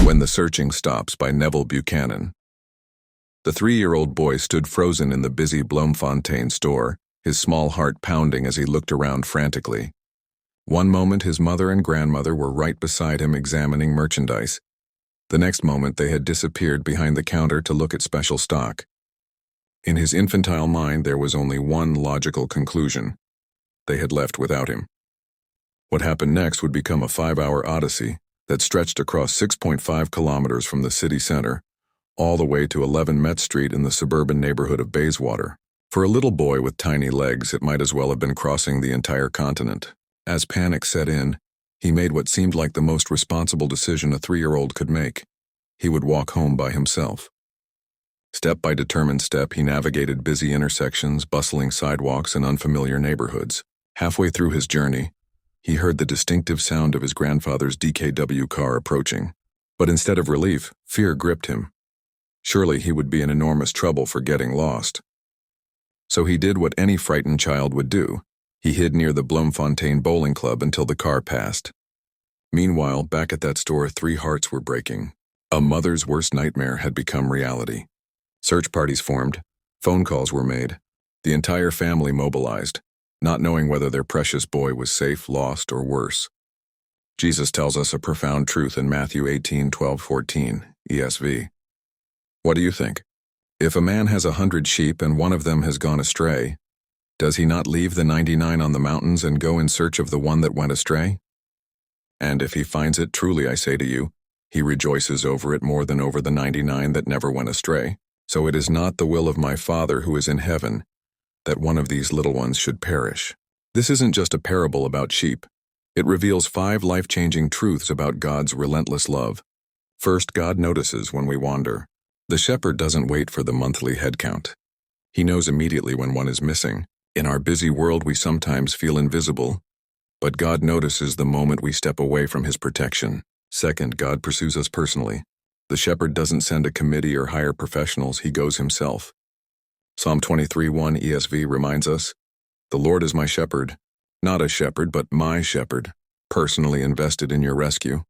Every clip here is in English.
When the Searching Stops by Neville Buchanan. The 3-year-old boy stood frozen in the busy Bloemfontein store, his small heart pounding as he looked around frantically. One moment his mother and grandmother were right beside him examining merchandise. The next moment they had disappeared behind the counter to look at special stock. In his infantile mind there was only one logical conclusion. They had left without him. What happened next would become a 5-hour odyssey that stretched across 6.5 kilometers from the city center, all the way to 11 Met Street in the suburban neighborhood of Bayswater. For a little boy with tiny legs, it might as well have been crossing the entire continent. As panic set in, he made what seemed like the most responsible decision a 3-year-old could make. He would walk home by himself. Step by determined step, he navigated busy intersections, bustling sidewalks, and unfamiliar neighborhoods. Halfway through his journey, he heard the distinctive sound of his grandfather's DKW car approaching. But instead of relief, fear gripped him. Surely he would be in enormous trouble for getting lost. So he did what any frightened child would do. He hid near the Bloemfontein Bowling Club until the car passed. Meanwhile, back at that store, 3 hearts were breaking. A mother's worst nightmare had become reality. Search parties formed, phone calls were made, the entire family mobilized, not knowing whether their precious boy was safe, lost, or worse. Jesus tells us a profound truth in Matthew 18:12-14, ESV. What do you think? If a man has 100 sheep and one of them has gone astray, does he not leave the 99 on the mountains and go in search of the one that went astray? And if he finds it, truly I say to you, he rejoices over it more than over the 99 that never went astray. So it is not the will of my Father who is in heaven that one of these little ones should perish. This isn't just a parable about sheep. It reveals 5 life-changing truths about God's relentless love. First, God notices when we wander. The shepherd doesn't wait for the monthly head count. He knows immediately when one is missing. In our busy world, we sometimes feel invisible, but God notices the moment we step away from his protection. Second, God pursues us personally. The shepherd doesn't send a committee or hire professionals, he goes himself. Psalm 23:1 ESV reminds us, "The Lord is my shepherd, not a shepherd, but my shepherd, personally invested in your rescue."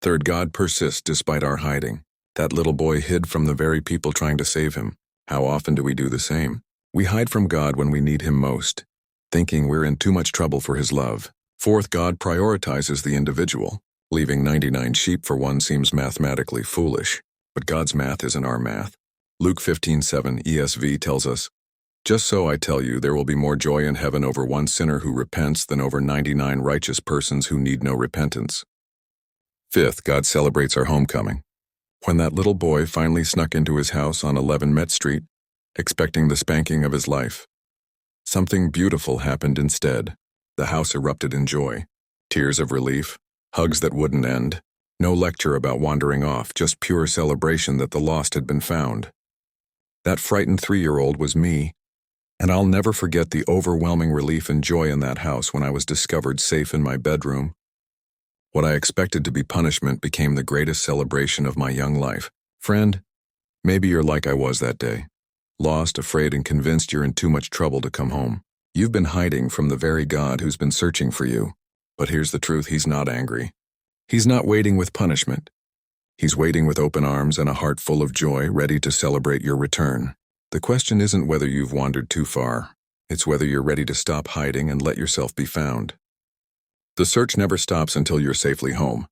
Third, God persists despite our hiding. That little boy hid from the very people trying to save him. How often do we do the same? We hide from God when we need him most, thinking we're in too much trouble for his love. Fourth, God prioritizes the individual. Leaving 99 sheep for one seems mathematically foolish, but God's math isn't our math. Luke 15:7 ESV tells us, "Just so I tell you, there will be more joy in heaven over one sinner who repents than over 99 righteous persons who need no repentance." Fifth, God celebrates our homecoming. When that little boy finally snuck into his house on 11 Met Street, expecting the spanking of his life, something beautiful happened instead. The house erupted in joy. Tears of relief, hugs that wouldn't end. No lecture about wandering off, just pure celebration that the lost had been found. That frightened 3-year-old was me, and I'll never forget the overwhelming relief and joy in that house when I was discovered safe in my bedroom. What I expected to be punishment became the greatest celebration of my young life. Friend, maybe you're like I was that day. Lost, afraid, and convinced you're in too much trouble to come home. You've been hiding from the very God who's been searching for you. But here's the truth, he's not angry. He's not waiting with punishment. He's waiting with open arms and a heart full of joy, ready to celebrate your return. The question isn't whether you've wandered too far. It's whether you're ready to stop hiding and let yourself be found. The search never stops until you're safely home.